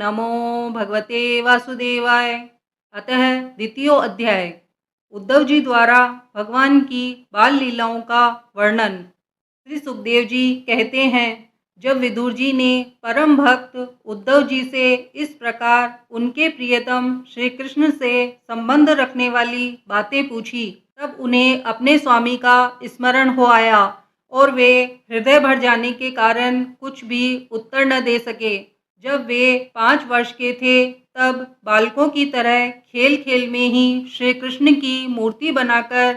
नमो भगवते वासुदेवाय। अतः द्वितीयो अध्याय। उद्धव जी द्वारा भगवान की बाल लीलाओं का वर्णन। श्री सुखदेव जी कहते हैं, जब विदुर जी ने परम भक्त उद्धव जी से इस प्रकार उनके प्रियतम श्री कृष्ण से संबंध रखने वाली बातें पूछी, तब उन्हें अपने स्वामी का स्मरण हो आया और वे हृदय भर जाने के कारण कुछ भी उत्तर न दे सके। जब वे 5 वर्ष के थे, तब बालकों की तरह खेल खेल में ही श्री कृष्ण की मूर्ति बनाकर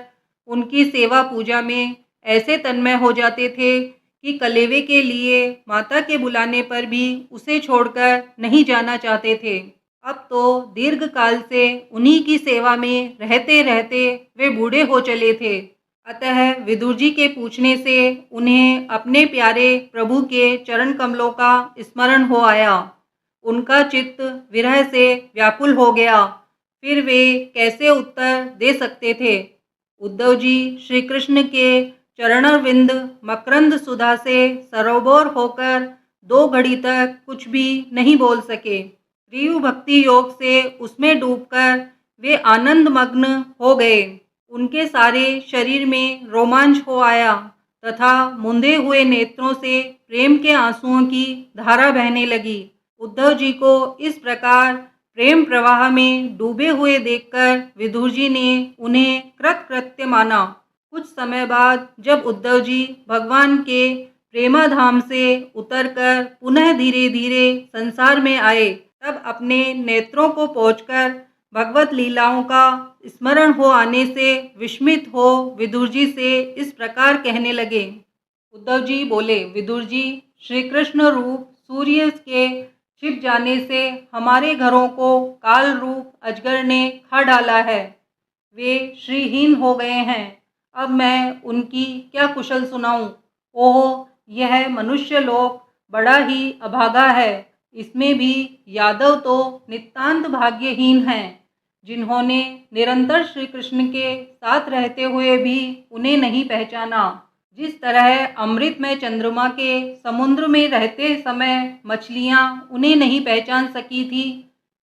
उनकी सेवा पूजा में ऐसे तन्मय हो जाते थे कि कलेवे के लिए माता के बुलाने पर भी उसे छोड़कर नहीं जाना चाहते थे। अब तो दीर्घ काल से उन्हीं की सेवा में रहते रहते वे बूढ़े हो चले थे। अतः विदुर जी के पूछने से उन्हें अपने प्यारे प्रभु के चरण कमलों का स्मरण हो आया। उनका चित्त विरह से व्याकुल हो गया। फिर वे कैसे उत्तर दे सकते थे। उद्धव जी श्री कृष्ण के चरणविंद मकरंद सुधा से सरोवर होकर 2 घड़ी तक कुछ भी नहीं बोल सके। त्रियु भक्ति योग से उसमें डूबकर वे आनंद मग्न हो गए। उनके सारे शरीर में रोमांच हो आया तथा मुंदे हुए नेत्रों से प्रेम के आंसुओं की धारा बहने लगी। उद्धव जी को इस प्रकार प्रेम प्रवाह में डूबे हुए देखकर विदुर जी ने उन्हें कृतकृत्य माना। कुछ समय बाद जब उद्धव जी भगवान के प्रेमाधाम से उतरकर पुनः धीरे धीरे संसार में आए, तब अपने नेत्रों को पोंछकर भगवत लीलाओं का स्मरण हो आने से विस्मित हो विदुर जी से इस प्रकार कहने लगे। उद्धव जी बोले, विदुर जी, श्री कृष्ण रूप सूर्य के छिप जाने से हमारे घरों को काल रूप अजगर ने खा डाला है। वे श्रीहीन हो गए हैं। अब मैं उनकी क्या कुशल सुनाऊं। ओह, यह मनुष्य लोक बड़ा ही अभागा है। इसमें भी यादव तो नितांत भाग्यहीन हैं, जिन्होंने निरंतर श्री कृष्ण के साथ रहते हुए भी उन्हें नहीं पहचाना। जिस तरह अमृत में चंद्रमा के समुद्र में रहते समय मछलियां उन्हें नहीं पहचान सकी थी,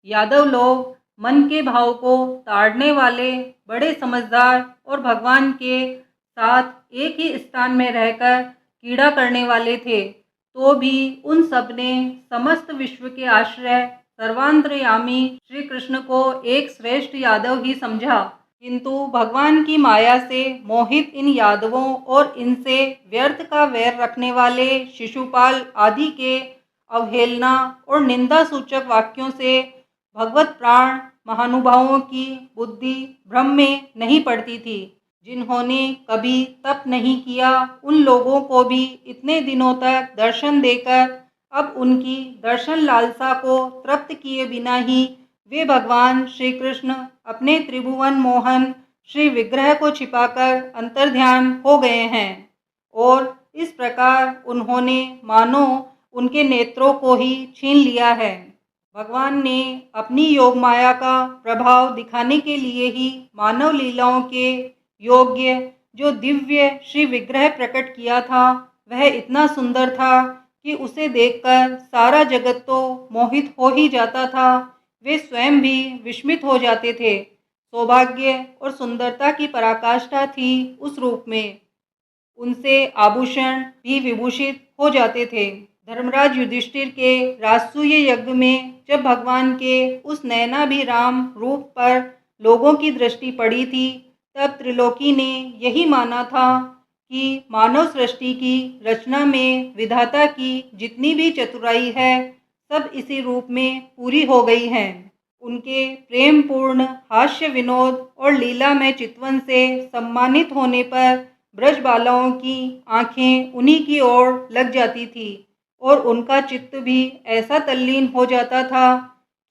यादव लोग मन के भाव को ताड़ने वाले बड़े समझदार और भगवान के साथ एक ही स्थान में रहकर कीड़ा करने वाले थे, तो भी उन सब ने समस्त विश्व के आश्रय सर्वांतर्यामी श्री कृष्ण को एक श्रेष्ठ यादव ही समझा। किंतु भगवान की माया से मोहित इन यादवों और इनसे व्यर्थ का वैर रखने वाले शिशुपाल आदि के अवहेलना और निंदा सूचक वाक्यों से भगवत प्राण महानुभावों की बुद्धि भ्रम में नहीं पड़ती थी। जिन्होंने कभी तप नहीं किया, उन लोगों को भी इतने दिनों तक दर्शन देकर अब उनकी दर्शन लालसा को तृप्त किए बिना ही वे भगवान श्री कृष्ण अपने त्रिभुवन मोहन श्री विग्रह को छिपाकर अंतर्ध्यान हो गए हैं और इस प्रकार उन्होंने मानो उनके नेत्रों को ही छीन लिया है। भगवान ने अपनी योग माया का प्रभाव दिखाने के लिए ही मानव लीलाओं के योग्य जो दिव्य श्री विग्रह प्रकट किया था, वह इतना सुंदर था कि उसे देखकर सारा जगत तो मोहित हो ही जाता था। वे स्वयं भी विस्मित हो जाते थे। सौभाग्य और सुंदरता की पराकाष्ठा थी उस रूप में। उनसे आभूषण भी विभूषित हो जाते थे। धर्मराज युधिष्ठिर के राजसूय यज्ञ में जब भगवान के उस नयनाभिराम रूप पर लोगों की दृष्टि पड़ी थी, तब त्रिलोकी ने यही माना था कि मानव सृष्टि की रचना में विधाता की जितनी भी चतुराई है, सब इसी रूप में पूरी हो गई है। उनके प्रेम पूर्ण हास्य विनोद और लीला में चितवन से सम्मानित होने पर ब्रज बालाओं की आंखें उन्हीं की ओर लग जाती थी और उनका चित्त भी ऐसा तल्लीन हो जाता था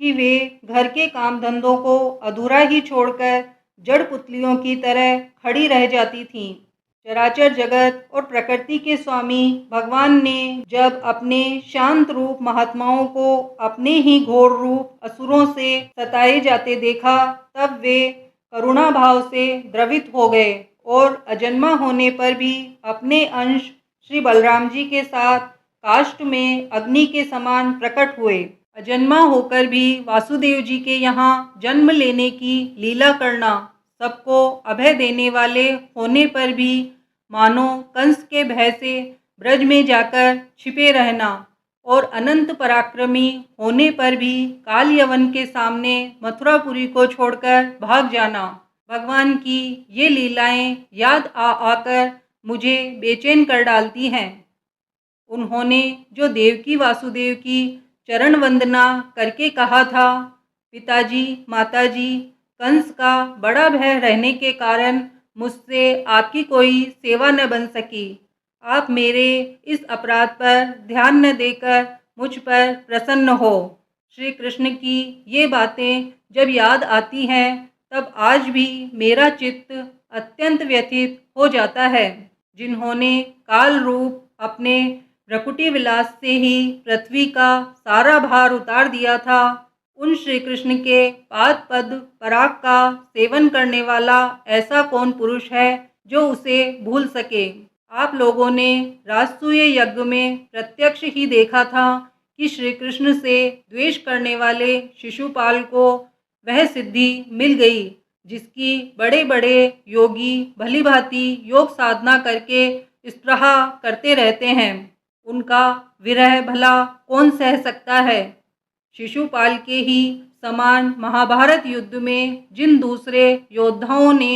कि वे घर के काम धंधों को अधूरा ही छोड़कर जड़ पुतलियों की तरह खड़ी रह जाती थीं। चराचर जगत और प्रकृति के स्वामी भगवान ने जब अपने शांत रूप महात्माओं को अपने ही घोर रूप असुरों से सताए जाते देखा, तब वे करुणा भाव से द्रवित हो गए और अजन्मा होने पर भी अपने अंश श्री बलराम जी के साथ काष्ठ में अग्नि के समान प्रकट हुए। अजन्मा होकर भी वासुदेव जी के यहाँ जन्म लेने की लीला करना, सबको अभय देने वाले होने पर भी मानो कंस के भय से ब्रज में जाकर छिपे रहना और अनंत पराक्रमी होने पर भी काल यवन के सामने मथुरापुरी को छोड़कर भाग जाना। भगवान की ये लीलाएं याद आ आकर मुझे बेचैन कर डालती हैं। उन्होंने जो देवकी वासुदेव की चरण वंदना करके कहा था, पिताजी माताजी, कंस का बड़ा भय रहने के कारण मुझसे आपकी कोई सेवा न बन सकी। आप मेरे इस अपराध पर ध्यान न देकर मुझ पर प्रसन्न हो। श्री कृष्ण की ये बातें जब याद आती हैं तब आज भी मेरा चित्त अत्यंत व्यथित हो जाता है। जिन्होंने काल रूप अपने भ्रकुटी विलास से ही पृथ्वी का सारा भार उतार दिया था, उन श्री कृष्ण के पाद पद पराग का सेवन करने वाला ऐसा कौन पुरुष है जो उसे भूल सके। आप लोगों ने राजसूय यज्ञ में प्रत्यक्ष ही देखा था कि श्री कृष्ण से द्वेष करने वाले शिशुपाल को वह सिद्धि मिल गई जिसकी बड़े बड़े योगी भली भांति योग साधना करके स्पृहा करते रहते हैं। उनका विरह भला कौन सह सकता है। शिशुपाल के ही समान महाभारत युद्ध में जिन दूसरे योद्धाओं ने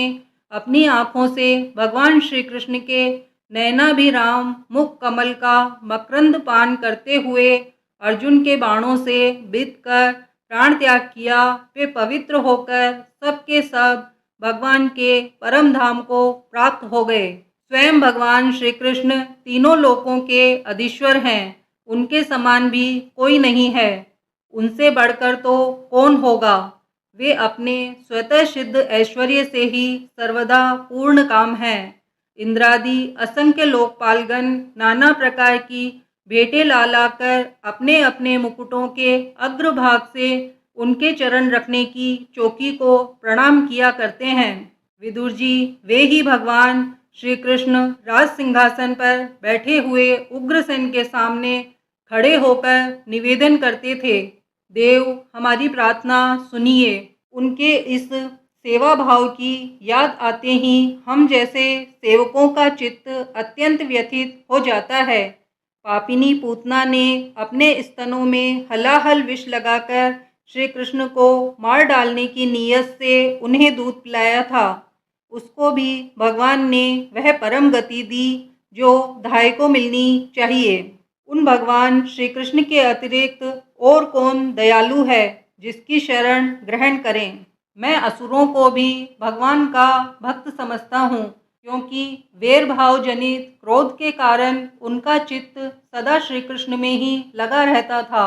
अपनी आँखों से भगवान श्री कृष्ण के नयनाभिराम मुख कमल का मकरंद पान करते हुए अर्जुन के बाणों से बीतकर प्राण त्याग किया, वे पवित्र होकर सबके सब भगवान के परम धाम को प्राप्त हो गए। स्वयं भगवान श्री कृष्ण तीनों लोकों के अधीश्वर हैं, उनके समान भी कोई नहीं है, उनसे बढ़कर तो कौन होगा। वे अपने स्वतः सिद्ध ऐश्वर्य से ही सर्वदा पूर्ण काम हैं। इंद्रादि असंख्य लोकपालगण नाना प्रकार की भेंटें ला लाकर अपने अपने मुकुटों के अग्रभाग से उनके चरण रखने की चौकी को प्रणाम किया करते हैं। विदुर जी वे ही भगवान श्री कृष्ण राज सिंहासन पर बैठे हुए उग्रसेन के सामने खड़े होकर निवेदन करते थे, देव हमारी प्रार्थना सुनिए। उनके इस सेवा भाव की याद आते ही हम जैसे सेवकों का चित्त अत्यंत व्यथित हो जाता है। पापिनी पूतना ने अपने स्तनों में हलाहल विष लगाकर श्री कृष्ण को मार डालने की नीयत से उन्हें दूध पिलाया था। उसको भी भगवान ने वह परम गति दी जो धाय को मिलनी चाहिए। उन भगवान श्री कृष्ण के अतिरिक्त और कौन दयालु है जिसकी शरण ग्रहण करें। मैं असुरों को भी भगवान का भक्त समझता हूँ, क्योंकि वेर भाव जनित क्रोध के कारण उनका चित्त सदा श्री कृष्ण में ही लगा रहता था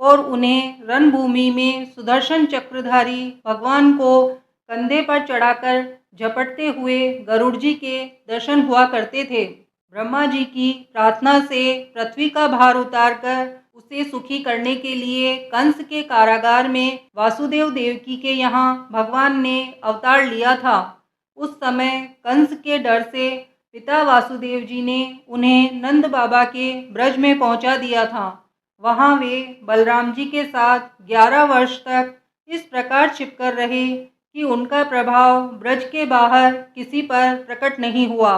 और उन्हें रणभूमि में सुदर्शन चक्रधारी भगवान को कंधे पर चढ़ाकर झपटते हुए गरुड़ जी के दर्शन हुआ करते थे। ब्रह्मा जी की प्रार्थना से पृथ्वी का भार उतारकर उसे सुखी करने के लिए कंस के कारागार में वासुदेव देवकी के यहाँ भगवान ने अवतार लिया था। उस समय कंस के डर से पिता वासुदेव जी ने उन्हें नंद बाबा के ब्रज में पहुंचा दिया था। वहां वे बलराम जी के साथ 11 वर्ष तक इस प्रकार छिपकर रहे कि उनका प्रभाव ब्रज के बाहर किसी पर प्रकट नहीं हुआ।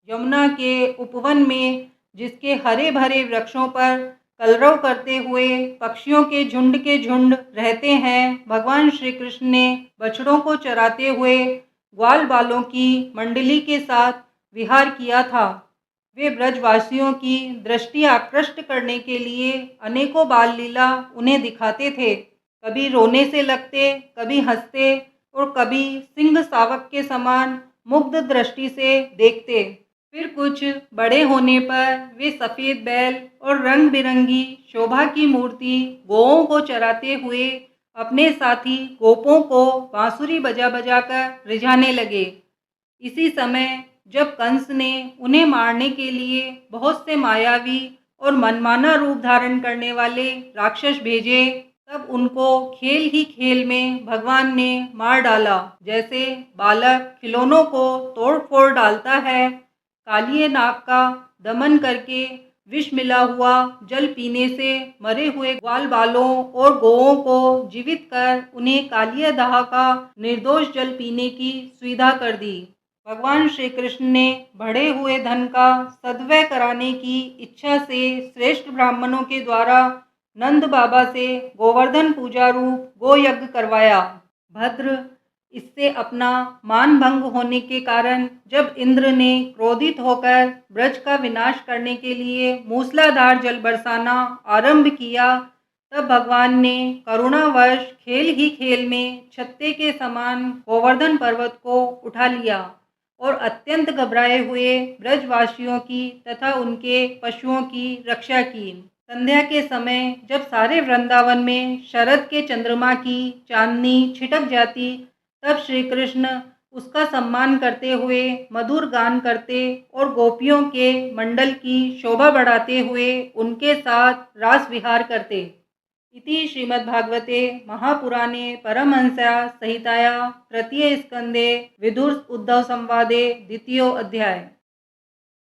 यमुना के उपवन में जिसके हरे भरे वृक्षों पर कलरव करते हुए पक्षियों के झुंड रहते हैं, भगवान श्री कृष्ण ने बछड़ों को चराते हुए ग्वाल बालों की मंडली के साथ विहार किया था। वे ब्रजवासियों की दृष्टि आकृष्ट करने के लिए अनेकों बाल लीला उन्हें दिखाते थे। कभी रोने से लगते, कभी हंसते और कभी सिंह सावक के समान मुग्ध दृष्टि से देखते। फिर कुछ बड़े होने पर वे सफ़ेद बैल और रंग बिरंगी शोभा की मूर्ति गौओं को चराते हुए अपने साथी गोपों को बांसुरी बजा बजा कर रिझाने लगे। इसी समय जब कंस ने उन्हें मारने के लिए बहुत से मायावी और मनमाना रूप धारण करने वाले राक्षस भेजे, तब उनको खेल ही खेल में भगवान ने मार डाला। जैसे बालक खिलौनों को तोड़ फोड़ डालता है, कालिए नाग का दमन करके विष मिला हुआ जल पीने से मरे हुए ग्वाल बालों और गौओं को जीवित कर उन्हें कालिया दाह का निर्दोष जल पीने की सुविधा कर दी। भगवान श्री कृष्ण ने बढ़े हुए धन का सद्व्यय कराने की इच्छा से श्रेष्ठ ब्राह्मणों के द्वारा नंद बाबा से गोवर्धन पूजा रूप गो यज्ञ करवाया। भद्र, इससे अपना मान भंग होने के कारण जब इंद्र ने क्रोधित होकर ब्रज का विनाश करने के लिए मूसलाधार जल बरसाना आरंभ किया, तब भगवान ने करुणावश खेल ही खेल में छत्ते के समान गोवर्धन पर्वत को उठा लिया और अत्यंत घबराए हुए ब्रजवासियों की तथा उनके पशुओं की रक्षा की। संध्या के समय जब सारे वृंदावन में शरद के चंद्रमा की चांदनी छिटक जाती, तब श्री कृष्ण उसका सम्मान करते हुए मधुर गान करते और गोपियों के मंडल की शोभा बढ़ाते हुए उनके साथ रास विहार करते। इति श्रीमद्भागवते महापुराणे परमहंस्या संहिताया तृतीय स्कंदे विदुर उद्धव संवादे द्वितीयो अध्याय।